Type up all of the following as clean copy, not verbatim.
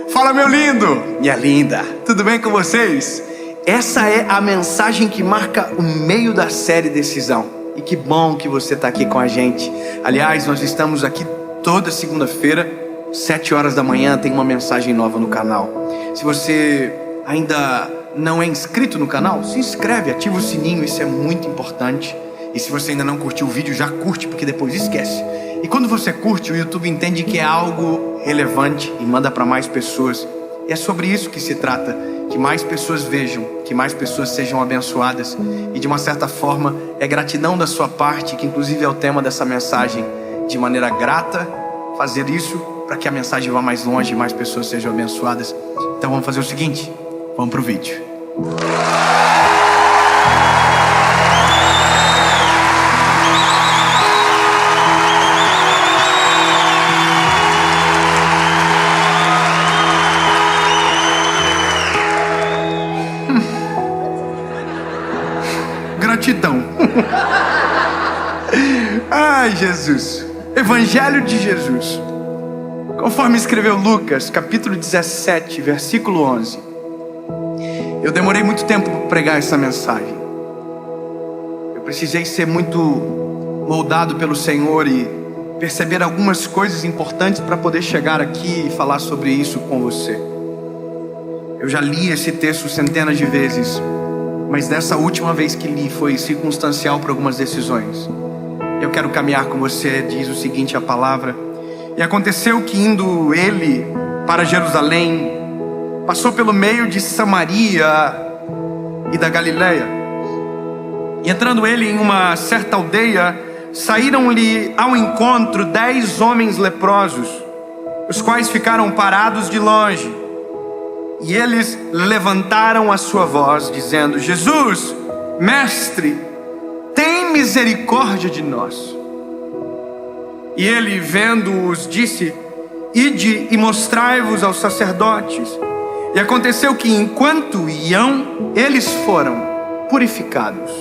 Fala, meu lindo, minha linda, tudo bem com vocês? Essa é a mensagem que marca o meio da série Decisão. E que bom que você está aqui com a gente. Aliás, nós estamos aqui toda segunda-feira, 7 horas da manhã, tem uma mensagem nova no canal. Se você ainda não é inscrito no canal, se inscreve, ativa o sininho, isso é muito importante. E se você ainda não curtiu o vídeo, já curte, porque depois esquece. E quando você curte, o YouTube entende que é algo relevante e manda para mais pessoas. E é sobre isso que se trata, que mais pessoas vejam, que mais pessoas sejam abençoadas. E de uma certa forma, é gratidão da sua parte, que inclusive é o tema dessa mensagem. De maneira grata, fazer isso para que a mensagem vá mais longe e mais pessoas sejam abençoadas. Então vamos fazer o seguinte, vamos pro vídeo. Gratidão. Ai, Jesus. Evangelho de Jesus, conforme escreveu Lucas, capítulo 17, versículo 11. Eu demorei muito tempo para pregar essa mensagem. Eu precisei ser muito moldado pelo Senhor e perceber algumas coisas importantes para poder chegar aqui e falar sobre isso com você. Eu já li esse texto centenas de vezes, mas dessa última vez que li foi circunstancial para algumas decisões. Eu quero caminhar com você, diz o seguinte a palavra. E aconteceu que indo ele para Jerusalém, passou pelo meio de Samaria e da Galileia. E entrando ele em uma certa aldeia, saíram-lhe ao encontro 10 homens leprosos, os quais ficaram parados de longe. E eles levantaram a sua voz, dizendo: Jesus, mestre, tem misericórdia de nós. E ele, vendo-os, disse: Ide e mostrai-vos aos sacerdotes. E aconteceu que, enquanto iam, eles foram purificados.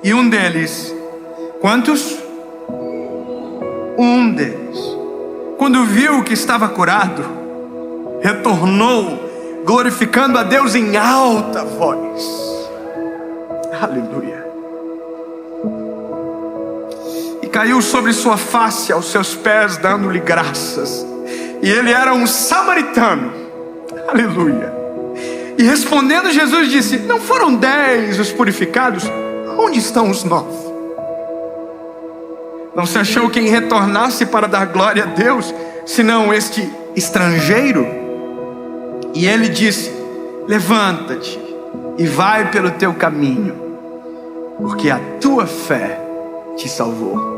E um deles, quantos? Um deles, quando viu que estava curado, retornou, glorificando a Deus em alta voz. Aleluia. E caiu sobre sua face aos seus pés, dando-lhe graças. E ele era um samaritano. Aleluia. E respondendo Jesus disse: Não foram 10 os purificados? Onde estão os 9? Não se achou quem retornasse para dar glória a Deus, senão este estrangeiro? E ele disse: Levanta-te e vai pelo teu caminho, porque a tua fé te salvou.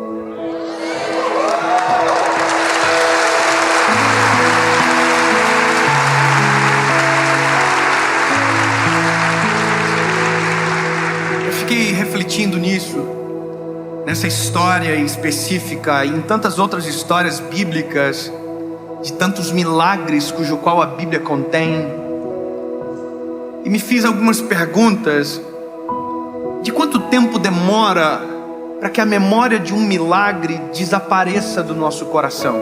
Eu fiquei refletindo nisso, nessa história específica e em tantas outras histórias bíblicas, de tantos milagres cujo qual a Bíblia contém. E me fiz algumas perguntas. De quanto tempo demora para que a memória de um milagre desapareça do nosso coração?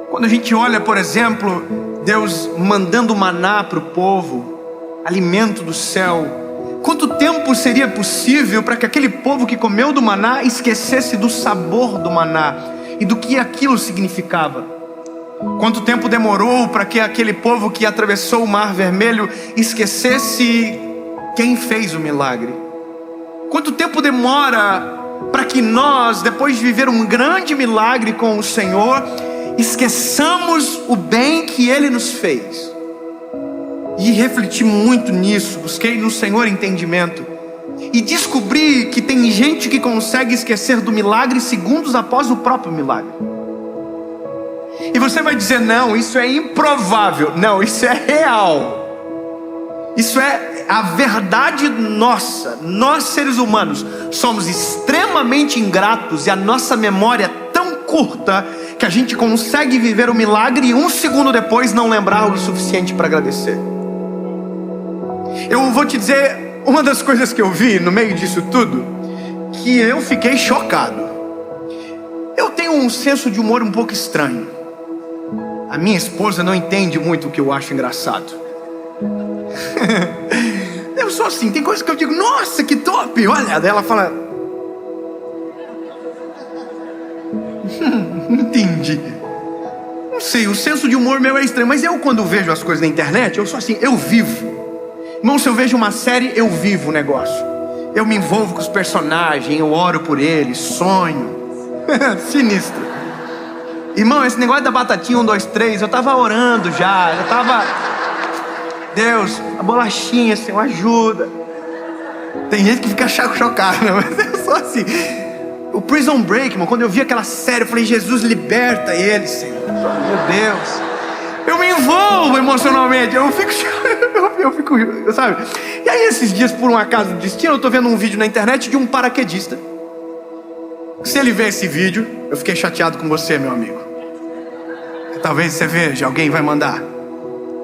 Quando a gente olha, por exemplo, Deus mandando maná para o povo, alimento do céu, quanto tempo seria possível para que aquele povo que comeu do maná esquecesse do sabor do maná e do que aquilo significava? Quanto tempo demorou para que aquele povo que atravessou o Mar Vermelho esquecesse quem fez o milagre? Quanto tempo demora para que nós, depois de viver um grande milagre com o Senhor, esqueçamos o bem que Ele nos fez? E refleti muito nisso, busquei no Senhor entendimento e descobri que tem gente que consegue esquecer do milagre segundos após o próprio milagre. E você vai dizer: não, isso é improvável. Não, isso é real. Isso é a verdade nossa. Nós, seres humanos, somos extremamente ingratos e a nossa memória é tão curta que a gente consegue viver o milagre e um segundo depois não lembrar o suficiente para agradecer. Eu vou te dizer uma das coisas que eu vi no meio disso tudo, que eu fiquei chocado. Eu tenho um senso de humor um pouco estranho. A minha esposa não entende muito o que eu acho engraçado. Eu sou assim, tem coisas que eu digo, nossa, que top, olha, daí ela fala, não entendi. Não sei, o senso de humor meu é estranho, mas eu quando vejo as coisas na internet, eu sou assim, eu vivo. Irmão, se eu vejo uma série, eu vivo o negócio. Eu me envolvo com os personagens, eu oro por eles, sonho. Sinistro. Irmão, esse negócio da batatinha 1, 2, 3, eu tava orando já, eu tava... Deus, a bolachinha, Senhor, ajuda. Tem gente que fica chocado, né? Mas eu sou assim. O Prison Break, irmão, quando eu vi aquela série, eu falei, Jesus, liberta ele, Senhor. Meu Deus. Eu me envolvo emocionalmente, eu fico, sabe? E aí esses dias, por um acaso do destino, eu tô vendo um vídeo na internet de um paraquedista. Se ele ver esse vídeo, eu fiquei chateado com você, meu amigo. Talvez você veja, alguém vai mandar.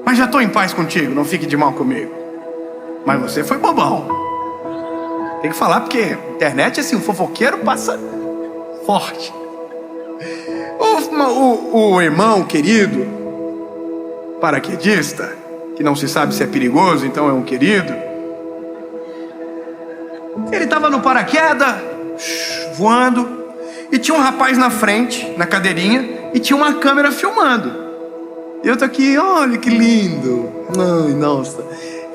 Mas já tô em paz contigo, não fique de mal comigo. Mas você foi bobão. Tem que falar porque internet, assim, o fofoqueiro passa forte. O irmão querido, paraquedista, que não se sabe se é perigoso, então é um querido. Ele estava no paraquedas, voando, e tinha um rapaz na frente, na cadeirinha, e tinha uma câmera filmando. E eu tô aqui, olha que lindo. Ai, nossa.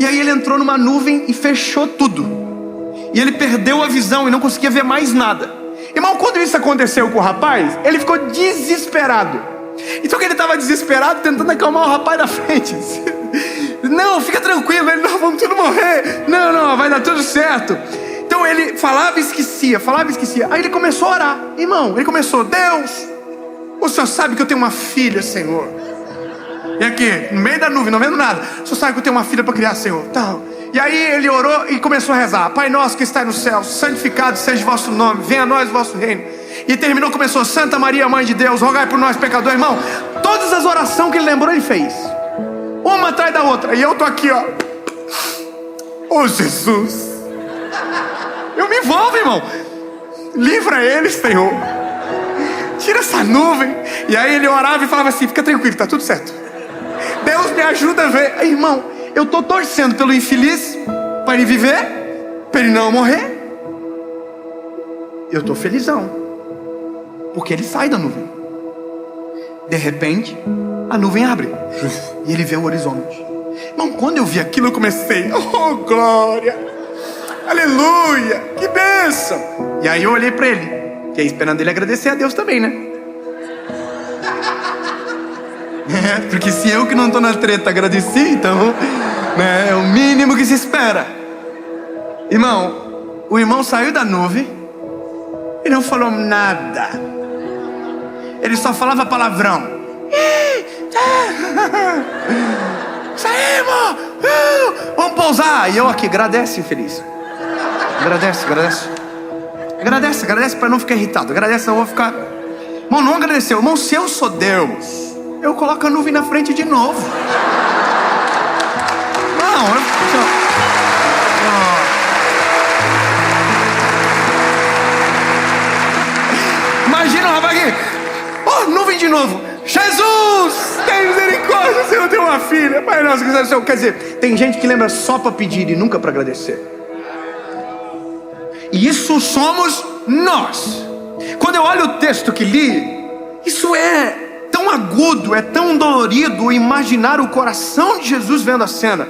E aí ele entrou numa nuvem e fechou tudo. E ele perdeu a visão e não conseguia ver mais nada. Irmão, quando isso aconteceu com o rapaz, ele ficou desesperado. Então que ele estava desesperado, tentando acalmar o rapaz da frente. Não, fica tranquilo, ele, não, vamos tudo morrer. Não, vai dar tudo certo. Então ele falava e esquecia. Aí ele começou a orar. Irmão, ele começou, Deus, o Senhor sabe que eu tenho uma filha, Senhor. E aqui, no meio da nuvem, não vendo nada, o Senhor sabe que eu tenho uma filha para criar, Senhor. Então, e aí ele orou e começou a rezar, Pai nosso que está no céu, santificado seja o vosso nome, venha a nós o vosso reino. E terminou, começou, Santa Maria, Mãe de Deus, rogai por nós pecadores. Irmão, todas as orações que ele lembrou, ele fez, uma atrás da outra. E eu tô aqui, ó, oh Jesus, eu me envolvo, irmão. Livra ele, Senhor, tira essa nuvem. E aí ele orava e falava assim, fica tranquilo, tá tudo certo, Deus me ajuda a ver. Aí, irmão, eu tô torcendo pelo infeliz, para ele viver, para ele não morrer. Eu tô felizão, porque ele sai da nuvem. De repente, a nuvem abre e ele vê o horizonte. Irmão, quando eu vi aquilo, eu comecei, oh glória, aleluia, que bênção. E aí eu olhei para ele, que é esperando ele agradecer a Deus também, né? Porque se eu que não tô na treta agradeci, então, né, é o mínimo que se espera. Irmão, o irmão saiu da nuvem e não falou nada. Ele só falava palavrão. Saímos! Vamos pousar! E eu aqui, agradece, infeliz. Agradece para não ficar irritado. Agradece, não vou ficar. Irmão, não agradeceu. Irmão, se eu sou Deus, eu coloco a nuvem na frente de novo. Não, imagina o rapaz aqui, oh, nuvem de novo. Jesus, tem misericórdia, Senhor, tem uma filha. Pai nosso que está no céu. Quer dizer, tem gente que lembra só para pedir e nunca para agradecer. E isso somos nós. Quando eu olho o texto que li, isso é tão agudo, é tão dolorido imaginar o coração de Jesus vendo a cena.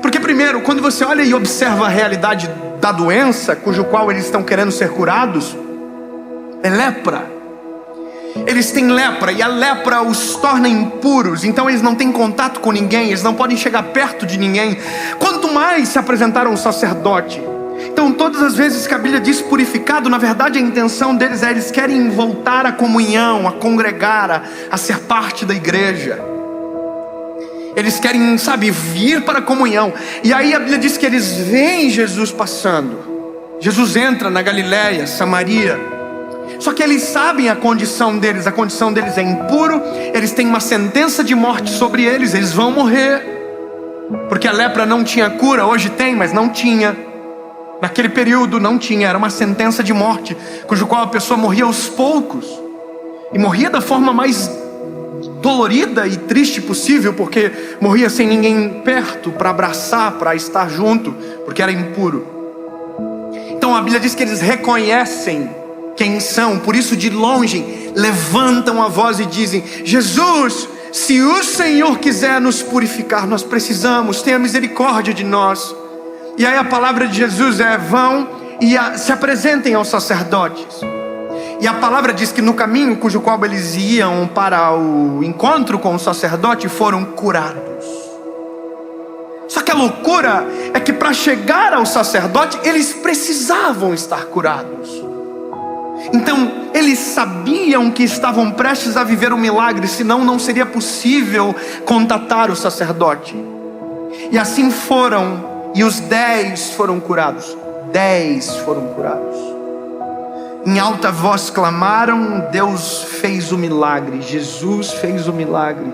Porque primeiro, quando você olha e observa a realidade da doença, cujo qual eles estão querendo ser curados, é lepra. Eles têm lepra e a lepra os torna impuros. Então eles não têm contato com ninguém, eles não podem chegar perto de ninguém. Quanto mais se apresentaram ao sacerdote. Então todas as vezes que a Bíblia diz purificado, na verdade a intenção deles é, eles querem voltar à comunhão, a congregar, a ser parte da igreja. Eles querem, sabe, vir para a comunhão. E aí a Bíblia diz que eles veem Jesus passando. Jesus entra na Galileia, Samaria. Só que eles sabem a condição deles é impuro. Eles têm uma sentença de morte sobre eles, eles vão morrer. Porque a lepra não tinha cura, hoje tem, mas não tinha. Naquele período não tinha, era uma sentença de morte, cujo qual a pessoa morria aos poucos. E morria da forma mais dolorida e triste possível, porque morria sem ninguém perto para abraçar, para estar junto, porque era impuro. Então a Bíblia diz que eles reconhecem quem são, por isso de longe levantam a voz e dizem: Jesus, se o Senhor quiser nos purificar, nós precisamos, tenha misericórdia de nós. E aí a palavra de Jesus é: vão e se apresentem aos sacerdotes. E a palavra diz que no caminho cujo qual eles iam para o encontro com o sacerdote, foram curados. Só que a loucura é que para chegar ao sacerdote, eles precisavam estar curados. Então eles sabiam que estavam prestes a viver um milagre, senão não seria possível contatar o sacerdote. E assim foram, e os 10 foram curados. 10 foram curados. Em alta voz clamaram, Deus fez o milagre, Jesus fez o milagre.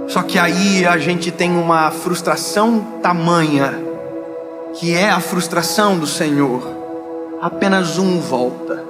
Só que aí a gente tem uma frustração tamanha, que é a frustração do Senhor. Apenas um volta.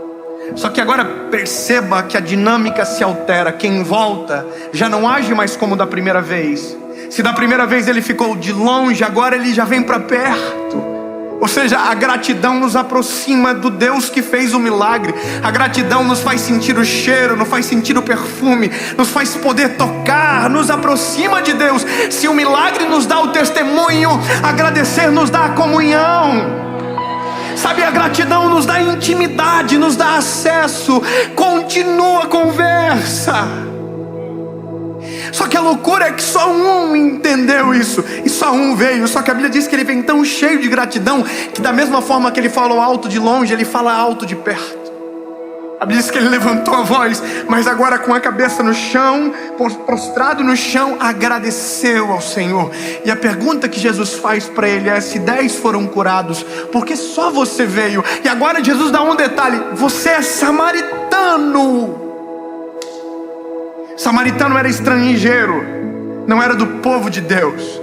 Só que agora perceba que a dinâmica se altera. Quem volta já não age mais como da primeira vez. Se da primeira vez ele ficou de longe, agora ele já vem para perto. Ou seja, a gratidão nos aproxima do Deus que fez o milagre. A gratidão nos faz sentir o cheiro, nos faz sentir o perfume, nos faz poder tocar, nos aproxima de Deus. Se o milagre nos dá o testemunho, agradecer nos dá a comunhão. Sabe, a gratidão nos dá intimidade, nos dá acesso, continua a conversa. Só que a loucura é que só um entendeu isso, e só um veio. Só que a Bíblia diz que ele vem tão cheio de gratidão, que da mesma forma que ele falou alto de longe, ele fala alto de perto. A Bíblia diz que ele levantou a voz, mas agora com a cabeça no chão, prostrado no chão, agradeceu ao Senhor. E a pergunta que Jesus faz para ele é: se 10 foram curados, por que só você veio? E agora Jesus dá um detalhe: você é samaritano. Samaritano era estrangeiro, não era do povo de Deus.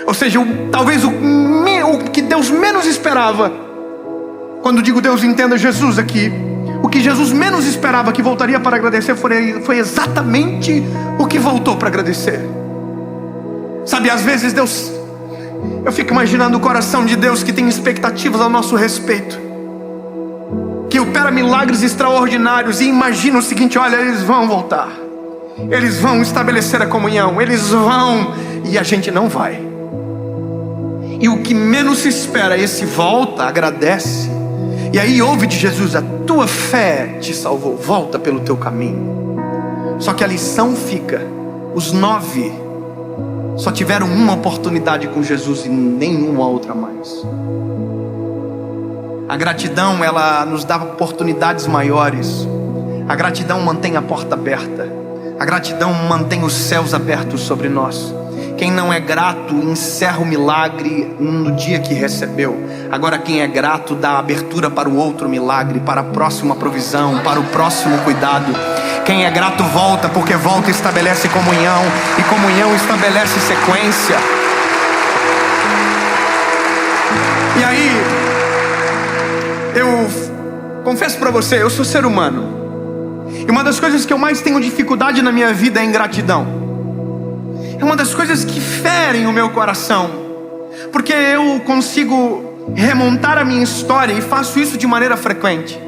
Ou seja, talvez o que Deus menos esperava. Quando digo Deus, entenda Jesus aqui. O que Jesus menos esperava que voltaria para agradecer foi exatamente o que voltou para agradecer. Sabe, às vezes Deus, eu fico imaginando o coração de Deus que tem expectativas ao nosso respeito, que opera milagres extraordinários e imagina o seguinte: olha, eles vão voltar, eles vão estabelecer a comunhão, eles vão, e a gente não vai. E o que menos se espera, esse volta, agradece. E aí ouve de Jesus: a tua fé te salvou, volta pelo teu caminho. Só que a lição fica: os 9 só tiveram uma oportunidade com Jesus e nenhuma outra mais. A gratidão, ela nos dá oportunidades maiores. A gratidão mantém a porta aberta. A gratidão mantém os céus abertos sobre nós. Quem não é grato encerra o milagre no dia que recebeu. Agora quem é grato dá abertura para o outro milagre, para a próxima provisão, para o próximo cuidado. Quem é grato volta, porque volta e estabelece comunhão, e comunhão estabelece sequência. E aí, eu confesso para você, eu sou ser humano. E uma das coisas que eu mais tenho dificuldade na minha vida é ingratidão. É uma das coisas que ferem o meu coração, porque eu consigo remontar a minha história e faço isso de maneira frequente,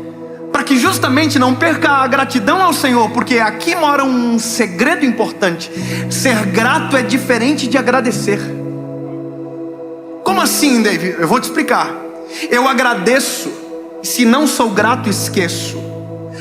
para que justamente não perca a gratidão ao Senhor, porque aqui mora um segredo importante: ser grato é diferente de agradecer. Como assim, David? Eu vou te explicar. Eu agradeço, se não sou grato, esqueço.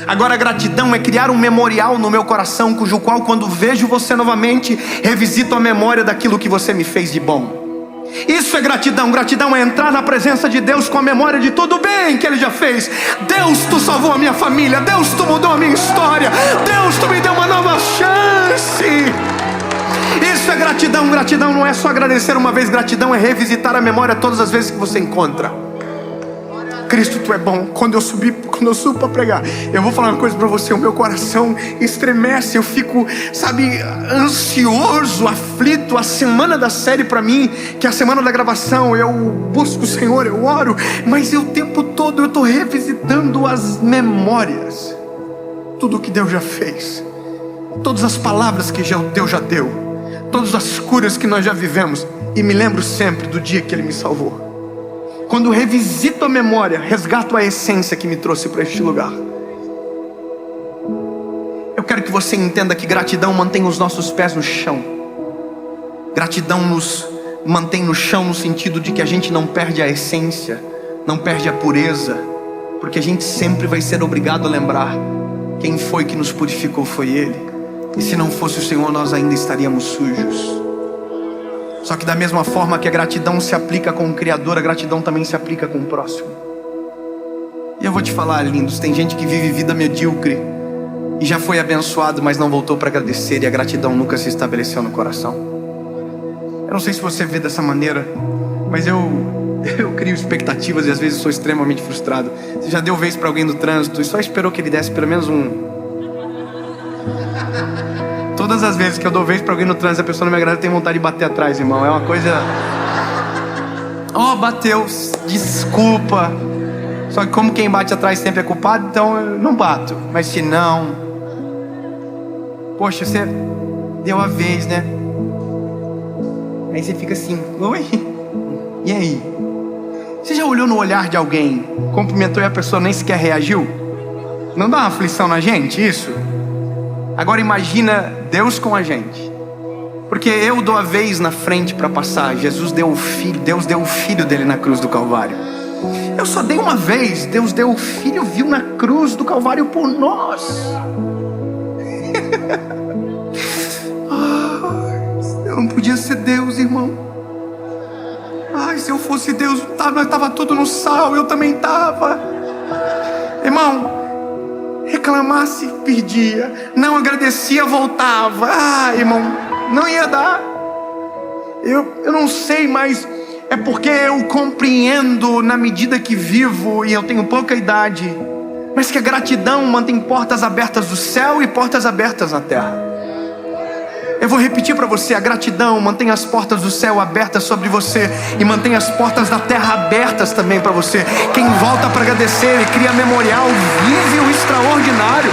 Agora a gratidão é criar um memorial no meu coração, cujo qual, quando vejo você novamente, revisito a memória daquilo que você me fez de bom. Isso é gratidão. Gratidão é entrar na presença de Deus com a memória de tudo bem que Ele já fez. Deus, Tu salvou a minha família. Deus, Tu mudou a minha história. Deus, Tu me deu uma nova chance. Isso é gratidão. Gratidão não é só agradecer uma vez. Gratidão é revisitar a memória todas as vezes que você encontra. Cristo, Tu é bom. Quando eu subo para pregar, eu vou falar uma coisa para você: o meu coração estremece, eu fico, sabe, ansioso, aflito. A semana da série para mim, que é a semana da gravação, eu busco o Senhor, eu oro, mas o tempo todo eu estou revisitando as memórias, tudo que Deus já fez. todas as palavras que Deus já deu, todas as curas que nós já vivemos, e me lembro sempre do dia que Ele me salvou. Quando revisito a memória, resgato a essência que me trouxe para este lugar. Eu quero que você entenda que gratidão mantém os nossos pés no chão. Gratidão nos mantém no chão no sentido de que a gente não perde a essência, não perde a pureza, porque a gente sempre vai ser obrigado a lembrar: quem foi que nos purificou foi Ele, e se não fosse o Senhor nós ainda estaríamos sujos. Só que da mesma forma que a gratidão se aplica com o Criador, a gratidão também se aplica com o próximo. E eu vou te falar, lindos, tem gente que vive vida medíocre e já foi abençoado, mas não voltou para agradecer, e a gratidão nunca se estabeleceu no coração. Eu não sei se você vê dessa maneira, mas eu crio expectativas e às vezes sou extremamente frustrado. Você já deu vez para alguém no trânsito e só esperou que ele desse pelo menos um... Todas as vezes que eu dou vez para alguém no trânsito, a pessoa não me agrada, eu tenho vontade de bater atrás, irmão. É uma coisa... bateu, desculpa. Só que como quem bate atrás sempre é culpado, então eu não bato. Mas se não... Poxa, você deu a vez, né? Aí você fica assim: oi? E aí? Você já olhou no olhar de alguém, cumprimentou e a pessoa nem sequer reagiu? Não dá uma aflição na gente isso? Agora imagina Deus com a gente. Porque eu dou a vez na frente para passar. Jesus deu o Filho, Deus deu o Filho dele na cruz do Calvário. Eu só dei uma vez, Deus deu o Filho, viu na cruz do Calvário por nós. Eu não podia ser Deus, irmão. Se eu fosse Deus, nós estava tudo no sal, eu também estava. Irmão, reclamasse, perdia. Não agradecia, voltava. Irmão, não ia dar. Eu não sei, mas é porque eu compreendo na medida que vivo, e eu tenho pouca idade, mas que a gratidão mantém portas abertas do céu e portas abertas na terra. Eu vou repetir para você: a gratidão mantém as portas do céu abertas sobre você e mantém as portas da terra abertas também para você. Quem volta para agradecer e cria memorial vive o extraordinário.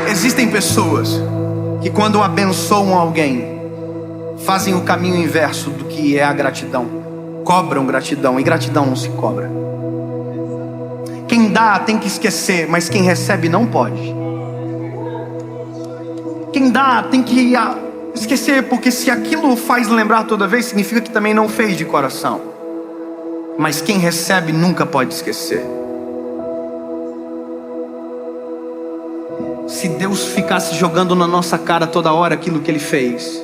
Existem pessoas que quando abençoam alguém fazem o caminho inverso do que é a gratidão. Cobram gratidão, e gratidão não se cobra. Quem dá tem que esquecer, mas quem recebe não pode. Quem dá tem que esquecer, porque se aquilo faz lembrar toda vez, significa que também não fez de coração. Mas quem recebe nunca pode esquecer. Se Deus ficasse jogando na nossa cara toda hora aquilo que Ele fez,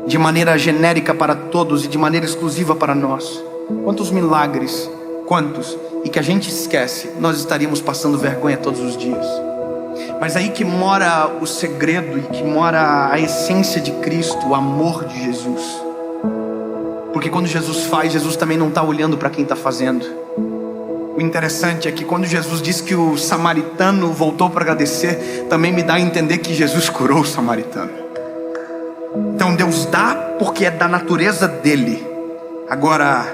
de maneira genérica para todos e de maneira exclusiva para nós, quantos milagres, quantos, e que a gente esquece, nós estaríamos passando vergonha todos os dias. Mas aí que mora o segredo e que mora a essência de Cristo, o amor de Jesus. Porque quando Jesus faz, Jesus também não está olhando para quem está fazendo. O interessante é que quando Jesus diz que o samaritano voltou para agradecer, também me dá a entender que Jesus curou o samaritano. Então Deus dá porque é da natureza dele. Agora,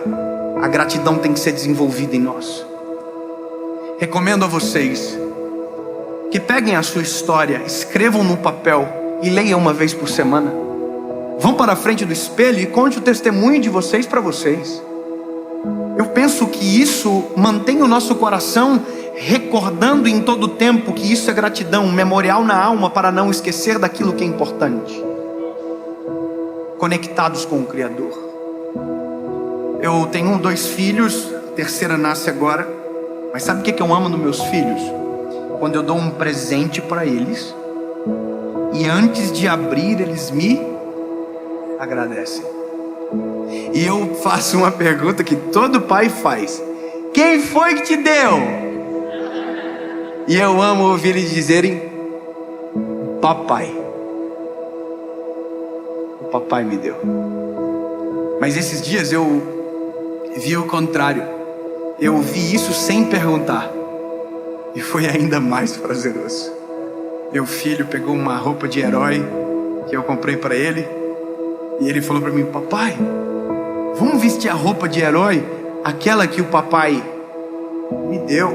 a gratidão tem que ser desenvolvida em nós. Recomendo a vocês que peguem a sua história, escrevam no papel e leiam uma vez por semana. Vão para a frente do espelho e conte o testemunho de vocês para vocês. Eu penso que isso mantém o nosso coração recordando em todo o tempo que isso é gratidão, um memorial na alma para não esquecer daquilo que é importante. Conectados com o Criador. Eu tenho 2 filhos, a terceira nasce agora. Mas sabe o que eu amo nos meus filhos? Quando eu dou um presente para eles e antes de abrir eles me agradecem. E eu faço uma pergunta que todo pai faz: quem foi que te deu? E eu amo ouvir eles dizerem: papai. O papai me deu. Mas esses dias eu vi o contrário. Eu vi isso sem perguntar, e foi ainda mais prazeroso. Meu filho pegou uma roupa de herói que eu comprei para ele, e ele falou para mim: papai, vamos vestir a roupa de herói, aquela que o papai Me deu.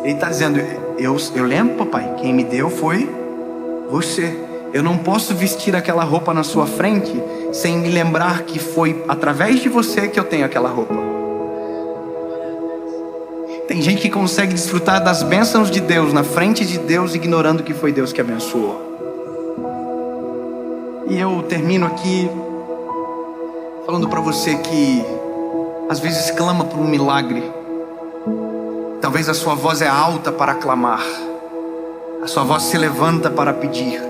Ele está dizendo, eu lembro, papai, quem me deu foi você. Eu não posso vestir aquela roupa na sua frente sem me lembrar que foi através de você que eu tenho aquela roupa. Tem gente que consegue desfrutar das bênçãos de Deus na frente de Deus, ignorando que foi Deus que abençoou. E eu termino aqui falando para você que às vezes clama por um milagre. Talvez a sua voz é alta para clamar, a sua voz se levanta para pedir,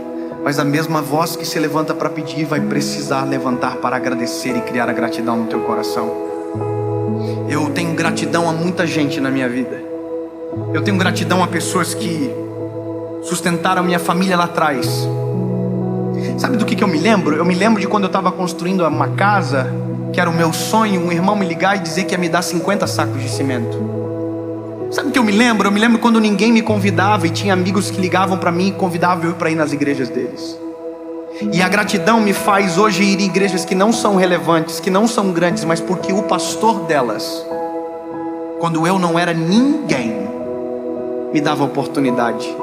mas a mesma voz que se levanta para pedir vai precisar levantar para agradecer e criar a gratidão no teu coração. Eu tenho gratidão a muita gente na minha vida. Eu tenho gratidão a pessoas que sustentaram a minha família lá atrás. Sabe do que eu me lembro? Eu me lembro de quando eu estava construindo uma casa, que era o meu sonho, um irmão me ligar e dizer que ia me dar 50 sacos de cimento. Sabe o que eu me lembro? Eu me lembro quando ninguém me convidava e tinha amigos que ligavam para mim e convidavam eu para ir nas igrejas deles. E a gratidão me faz hoje ir em igrejas que não são relevantes, que não são grandes, mas porque o pastor delas, quando eu não era ninguém, me dava oportunidade.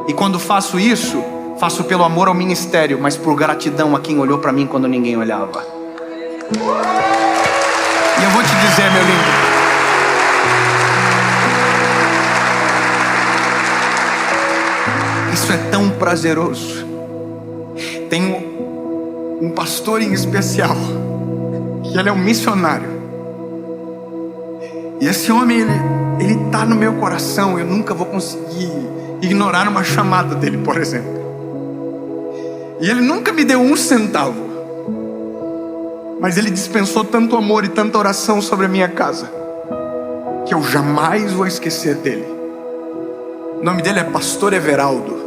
E quando faço isso, faço pelo amor ao ministério, mas por gratidão a quem olhou para mim quando ninguém olhava. E eu vou te dizer, meu lindo, isso é tão prazeroso. Tem um pastor em especial, que ele é um missionário. E esse homem, ele tá no meu coração. Eu nunca vou conseguir ignorar uma chamada dele, por exemplo. E ele nunca me deu um centavo, mas ele dispensou tanto amor e tanta oração sobre a minha casa, que eu jamais vou esquecer dele. O nome dele é Pastor Everaldo.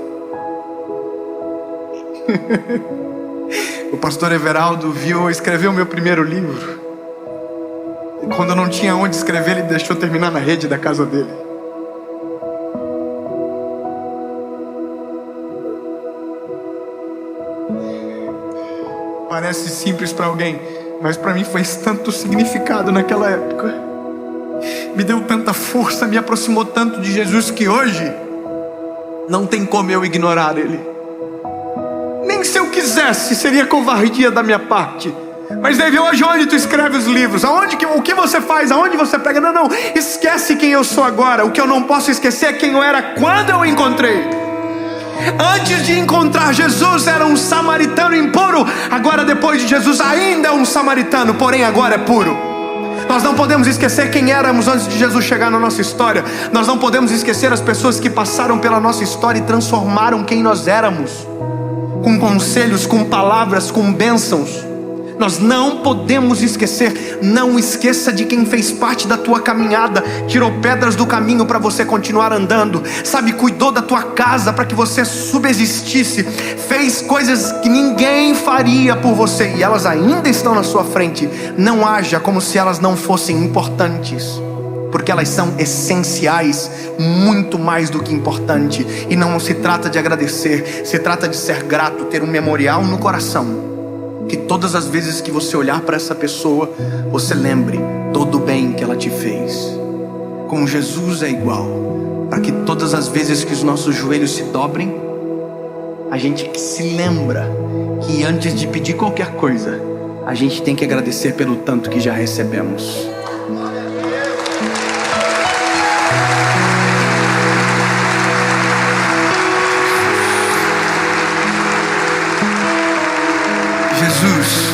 O pastor Everaldo viu eu escrever o meu primeiro livro. E quando eu não tinha onde escrever, ele deixou terminar na rede da casa dele. Parece simples para alguém, mas para mim fez tanto significado naquela época. Me deu tanta força, me aproximou tanto de Jesus, que hoje não tem como eu ignorar ele. Nem se eu quisesse, seria covardia da minha parte. Mas David, hoje onde tu escreve os livros? O que você faz? Aonde você prega? Não, esquece quem eu sou agora. O que eu não posso esquecer é quem eu era quando eu o encontrei. Antes de encontrar Jesus era um samaritano impuro. Agora depois de Jesus ainda é um samaritano, porém agora é puro. Nós não podemos esquecer quem éramos antes de Jesus chegar na nossa história. Nós não podemos esquecer as pessoas que passaram pela nossa história e transformaram quem nós éramos, com conselhos, com palavras, com bênçãos. Nós não podemos esquecer. Não esqueça de quem fez parte da tua caminhada, tirou pedras do caminho para você continuar andando, sabe, cuidou da tua casa para que você subsistisse, fez coisas que ninguém faria por você, e elas ainda estão na sua frente. Não haja como se elas não fossem importantes, porque elas são essenciais, muito mais do que importante. E não se trata de agradecer, se trata de ser grato, ter um memorial no coração, que todas as vezes que você olhar para essa pessoa, você lembre todo o bem que ela te fez. Com Jesus é igual, para que todas as vezes que os nossos joelhos se dobrem, a gente se lembra que antes de pedir qualquer coisa, a gente tem que agradecer pelo tanto que já recebemos. Jesus,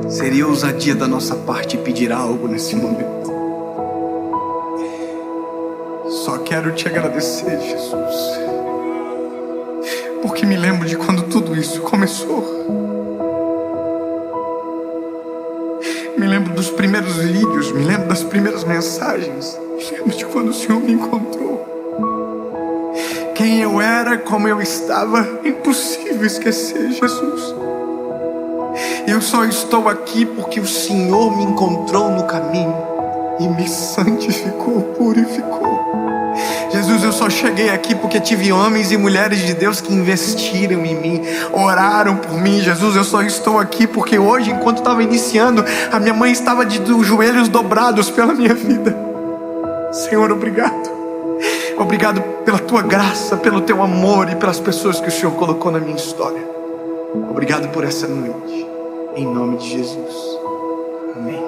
seria ousadia da nossa parte pedir algo nesse momento. Só quero te agradecer, Jesus, porque me lembro de quando tudo isso começou. Me lembro dos primeiros vídeos, me lembro das primeiras mensagens, me lembro de quando o Senhor me encontrou. Quem eu era, como eu estava, é impossível esquecer, Jesus. Eu só estou aqui porque o Senhor me encontrou no caminho e me santificou, purificou. Jesus, eu só cheguei aqui porque tive homens e mulheres de Deus que investiram em mim, oraram por mim. Jesus, eu só estou aqui porque hoje, enquanto estava iniciando, a minha mãe estava de joelhos dobrados pela minha vida. Senhor, obrigado. Obrigado pela tua graça, pelo teu amor e pelas pessoas que o Senhor colocou na minha história. Obrigado por essa noite. Em nome de Jesus. Amém.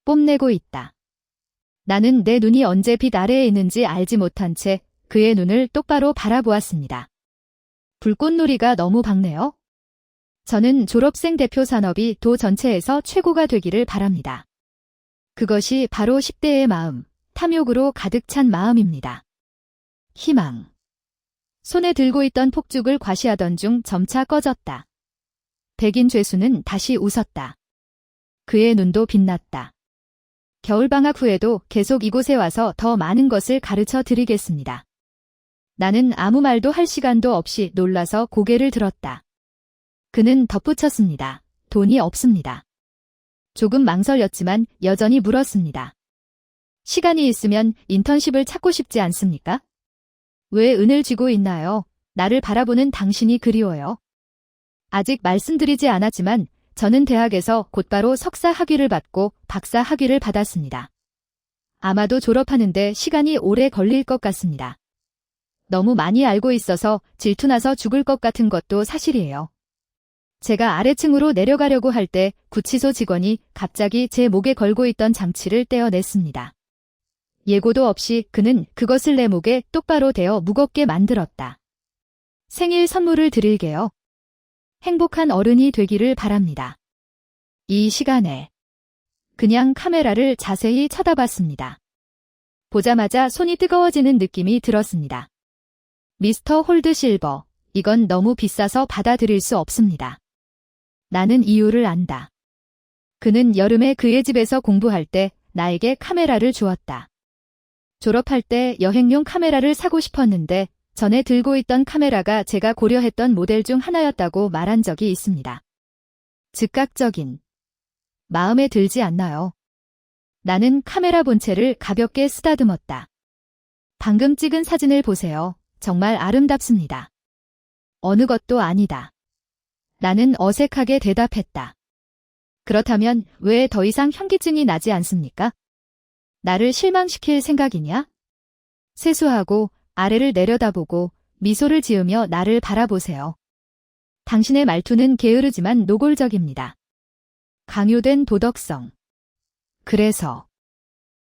뽐내고 있다. 나는 내 눈이 언제 빛 아래에 있는지 알지 못한 채 그의 눈을 똑바로 바라보았습니다. 불꽃놀이가 너무 밝네요. 저는 졸업생 대표 산업이 도 전체에서 최고가 되기를 바랍니다. 그것이 바로 10대의 마음, 탐욕으로 가득 찬 마음입니다. 희망. 손에 들고 있던 폭죽을 과시하던 중 점차 꺼졌다. 백인 죄수는 다시 웃었다. 그의 눈도 빛났다. 겨울방학 후에도 계속 이곳에 와서 더 많은 것을 가르쳐 드리겠습니다. 나는 아무 말도 할 시간도 없이 놀라서 고개를 들었다. 그는 덧붙였습니다. 돈이 없습니다. 조금 망설였지만 여전히 물었습니다. 시간이 있으면 인턴십을 찾고 싶지 않습니까? 왜 은을 쥐고 있나요? 나를 바라보는 당신이 그리워요. 아직 말씀드리지 않았지만 저는 대학에서 곧바로 석사 학위를 받고 박사 학위를 받았습니다. 아마도 졸업하는데 시간이 오래 걸릴 것 같습니다. 너무 많이 알고 있어서 질투나서 죽을 것 같은 것도 사실이에요. 제가 아래층으로 내려가려고 할 때 구치소 직원이 갑자기 제 목에 걸고 있던 장치를 떼어냈습니다. 예고도 없이 그는 그것을 내 목에 똑바로 대어 무겁게 만들었다. 생일 선물을 드릴게요. 행복한 어른이 되기를 바랍니다. 이 시간에 그냥 카메라를 자세히 쳐다봤습니다. 보자마자 손이 뜨거워지는 느낌이 들었습니다. 미스터 홀드 실버, 이건 너무 비싸서 받아들일 수 없습니다. 나는 이유를 안다. 그는 여름에 그의 집에서 공부할 때 나에게 카메라를 주었다. 졸업할 때 여행용 카메라를 사고 싶었는데 전에 들고 있던 카메라가 제가 고려했던 모델 중 하나였다고 말한 적이 있습니다. 즉각적인 마음에 들지 않나요? 나는 카메라 본체를 가볍게 쓰다듬었다. 방금 찍은 사진을 보세요. 정말 아름답습니다. 어느 것도 아니다. 나는 어색하게 대답했다. 그렇다면 왜 더 이상 현기증이 나지 않습니까? 나를 실망시킬 생각이냐? 세수하고 아래를 내려다보고 미소를 지으며 나를 바라보세요. 당신의 말투는 게으르지만 노골적입니다. 강요된 도덕성. 그래서